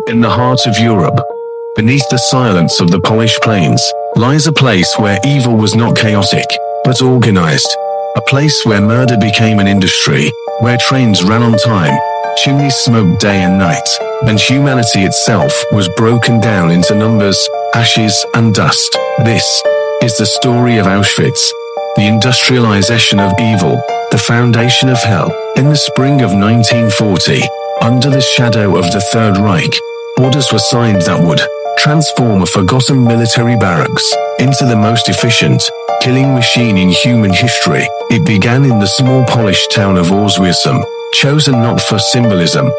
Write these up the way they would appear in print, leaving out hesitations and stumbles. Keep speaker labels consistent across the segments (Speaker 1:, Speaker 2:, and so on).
Speaker 1: In the heart of Europe, beneath the silence of the polished plains, lies a place where evil was not chaotic, but organized. A place where murder became an industry, where trains ran on time, chimneys smoked day and night, and humanity itself was broken down into numbers, ashes, and dust. This is the story of Auschwitz, the industrialization of evil, the foundation of hell. In the spring of 1940, under the shadow of the Third Reich, orders were signed that would transform a forgotten military barracks into the most efficient killing machine in human history. It began in the small polished town of Auschwitz, chosen not for symbolism,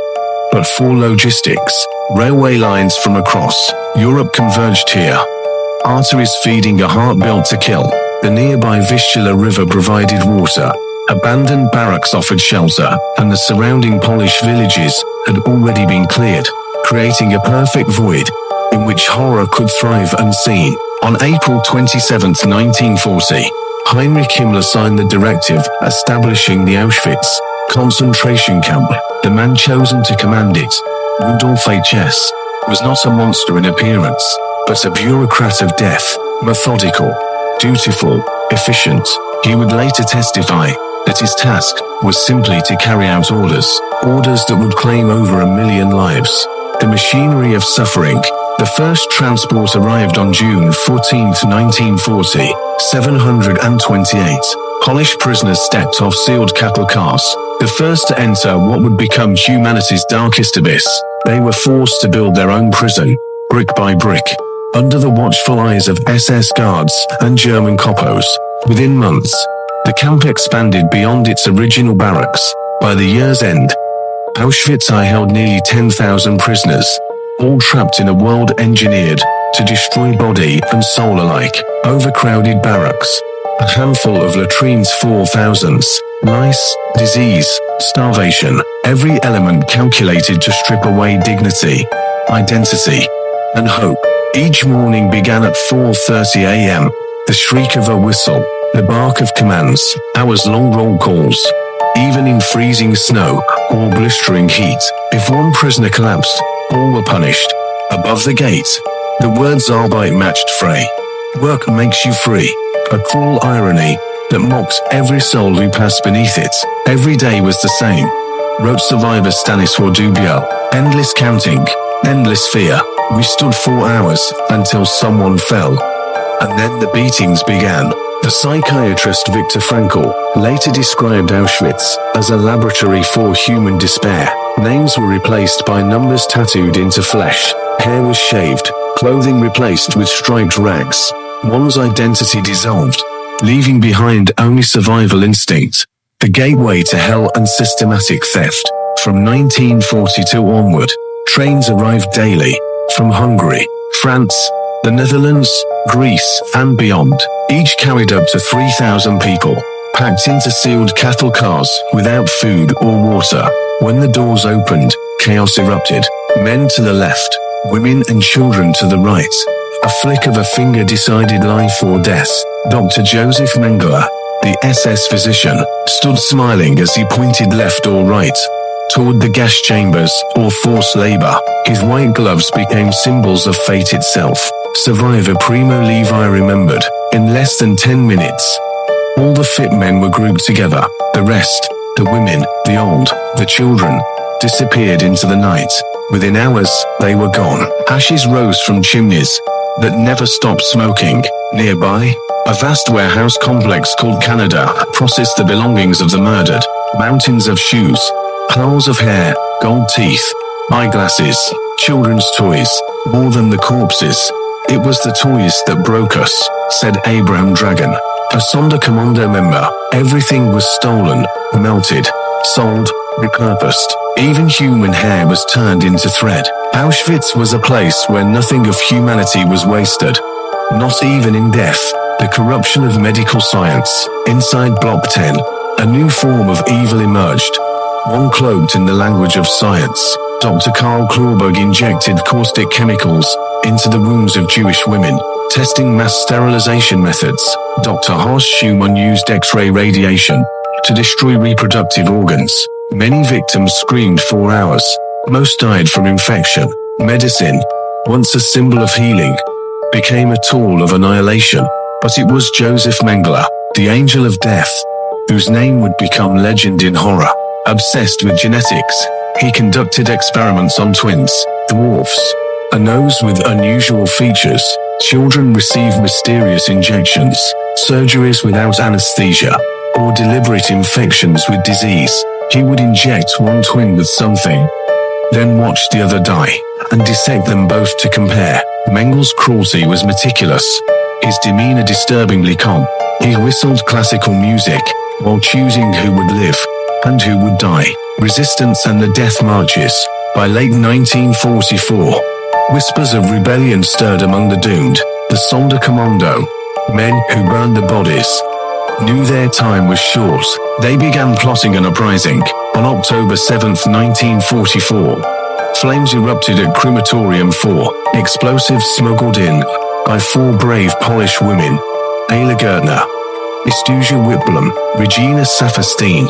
Speaker 1: but for logistics. Railway lines from across Europe converged here. Arteries feeding a heart built to kill. The nearby Vistula River provided water. Abandoned barracks offered shelter, and the surrounding Polish villages had already been cleared, creating a perfect void in which horror could thrive unseen. On April 27, 1940, Heinrich Himmler signed the directive establishing the Auschwitz concentration camp. The man chosen to command it, Rudolf H.S., was not a monster in appearance, but a bureaucrat of death, methodical, dutiful, efficient. He would later testify that his task was simply to carry out orders that would claim over 1 million lives. The machinery of suffering. The first transport arrived on June 14, 1940. 728 Polish prisoners stepped off sealed cattle cars, the first to enter what would become humanity's darkest abyss. They were forced to build their own prison, brick by brick, under the watchful eyes of SS guards and German coppos. Within months, the camp expanded beyond its original barracks. By the year's end, Auschwitz I held nearly 10,000 prisoners, all trapped in a world engineered to destroy body and soul alike. Overcrowded barracks, a handful of latrines for thousands, lice, disease, starvation, every element calculated to strip away dignity, identity, and hope. Each morning began at 4:30 a.m., the shriek of a whistle, the bark of commands, hours-long roll calls, even in freezing snow or blistering heat. If one prisoner collapsed, all were punished. Above the gate, the words Arbeit matched frei. Work makes you free. A cruel irony that mocked every soul who passed beneath it. Every day was the same, wrote survivor Stanisław Dubiel. Endless counting, endless fear. We stood 4 hours until someone fell. And then the beatings began. The psychiatrist Viktor Frankl later described Auschwitz as a laboratory for human despair. Names were replaced by numbers tattooed into flesh. Hair was shaved, clothing replaced with striped rags. One's identity dissolved, leaving behind only survival instinct. The gateway to hell and systematic theft. From 1942 onward, trains arrived daily from Hungary, France, the Netherlands, Greece, and beyond. Each carried up to 3,000 people, packed into sealed cattle cars without food or water. When the doors opened, chaos erupted. Men to the left, women and children to the right. A flick of a finger decided life or death. Dr. Joseph Mengele, the SS physician, stood smiling as he pointed left or right, toward the gas chambers or forced labor. His white gloves became symbols of fate itself. Survivor Primo Levi remembered, in less than 10 minutes, all the fit men were grouped together. The rest, the women, the old, the children, disappeared into the night. Within hours, they were gone. Ashes rose from chimneys that never stopped smoking. Nearby, a vast warehouse complex called Canada processed the belongings of the murdered. Mountains of shoes, piles of hair, gold teeth, eyeglasses, children's toys, more than the corpses. It was the toys that broke us, said Abraham Dragon, a Sonderkommando member. Everything was stolen, melted, sold, repurposed. Even human hair was turned into thread. Auschwitz was a place where nothing of humanity was wasted, not even in death. The corruption of medical science. Inside Block 10, a new form of evil emerged, one cloaked in the language of science. Dr. Karl Klauberg injected caustic chemicals into the wombs of Jewish women, testing mass sterilization methods. Dr. Horst Schumann used X-ray radiation to destroy reproductive organs. Many victims screamed for hours. Most died from infection. Medicine, once a symbol of healing, became a tool of annihilation. But it was Joseph Mengele, the angel of death, whose name would become legend in horror. Obsessed with genetics, he conducted experiments on twins, dwarfs, and those with unusual features. Children received mysterious injections, surgeries without anesthesia, or deliberate infections with disease. He would inject one twin with something, then watch the other die, and dissect them both to compare. Mengele's cruelty was meticulous, his demeanor disturbingly calm. He whistled classical music, while choosing who would live, and who would die. Resistance and the Death Marches. By late 1944, whispers of rebellion stirred among the doomed. The Sonderkommando, men who burned the bodies, knew their time was short. They began plotting an uprising. On October 7, 1944, flames erupted at Crematorium 4, explosives smuggled in by 4 brave Polish women, Ayla Gertner, Estusia Whitblom, Regina Saferstein,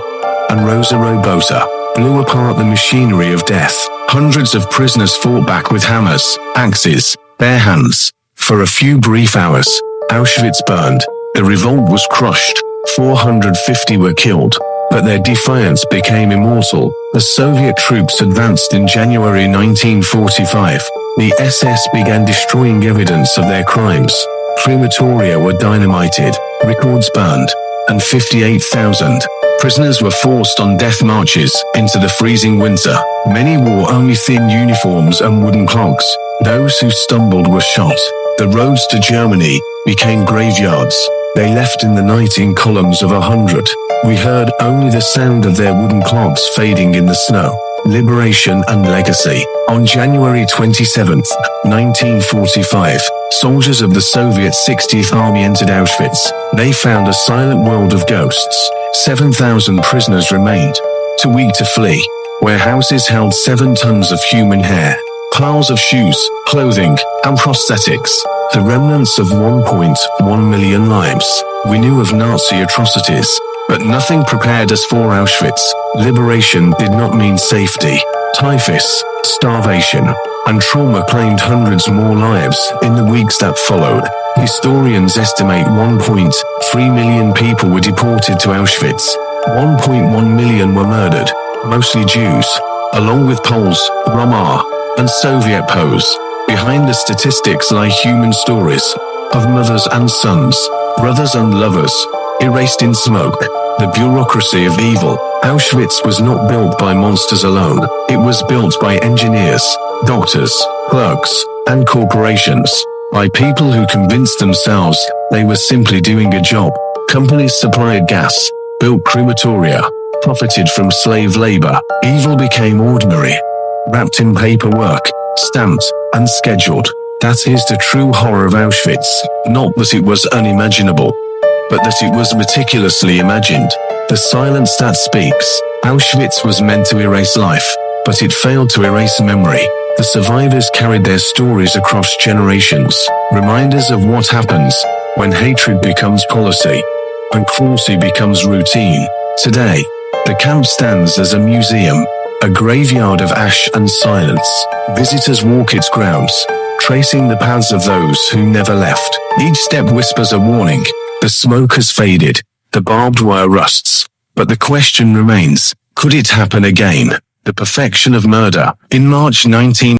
Speaker 1: and Rosa Robota, blew apart the machinery of death. Hundreds of prisoners fought back with hammers, axes, bare hands. For a few brief hours, Auschwitz burned. The revolt was crushed. 450 were killed, but their defiance became immortal. As Soviet troops advanced in January 1945, the SS began destroying evidence of their crimes. Crematoria were dynamited, records burned, and 58,000 prisoners were forced on death marches into the freezing winter. Many wore only thin uniforms and wooden clogs. Those who stumbled were shot. The roads to Germany became graveyards. They left in the night in columns of 100. We heard only the sound of their wooden clogs fading in the snow. Liberation and legacy. On January 27, 1945, soldiers of the Soviet 60th Army entered Auschwitz. They found a silent world of ghosts. 7,000 prisoners remained, too weak to flee. Warehouses held 7 tons of human hair, piles of shoes, clothing, and prosthetics. The remnants of 1.1 million lives. We knew of Nazi atrocities, but nothing prepared us for Auschwitz. Liberation did not mean safety. Typhus, starvation, and trauma claimed hundreds more lives in the weeks that followed. Historians estimate 1.3 million people were deported to Auschwitz. 1.1 million were murdered, mostly Jews, along with Poles, Roma, and Soviet Poles. Behind the statistics lie human stories of mothers and sons, brothers and lovers, erased in smoke. The bureaucracy of evil. Auschwitz was not built by monsters alone. It was built by engineers, doctors, clerks, and corporations. By people who convinced themselves they were simply doing a job. Companies supplied gas, built crematoria, profited from slave labor. Evil became ordinary, wrapped in paperwork, stamped, and scheduled. That is the true horror of Auschwitz. Not that it was unimaginable, but that it was meticulously imagined. The silence that speaks. Auschwitz was meant to erase life, but it failed to erase memory. The survivors carried their stories across generations, reminders of what happens when hatred becomes policy and cruelty becomes routine. Today, the camp stands as a museum, a graveyard of ash and silence. Visitors walk its grounds, tracing the paths of those who never left. Each step whispers a warning. The smoke has faded, the barbed wire rusts, but the question remains, could it happen again? The perfection of murder. In March 19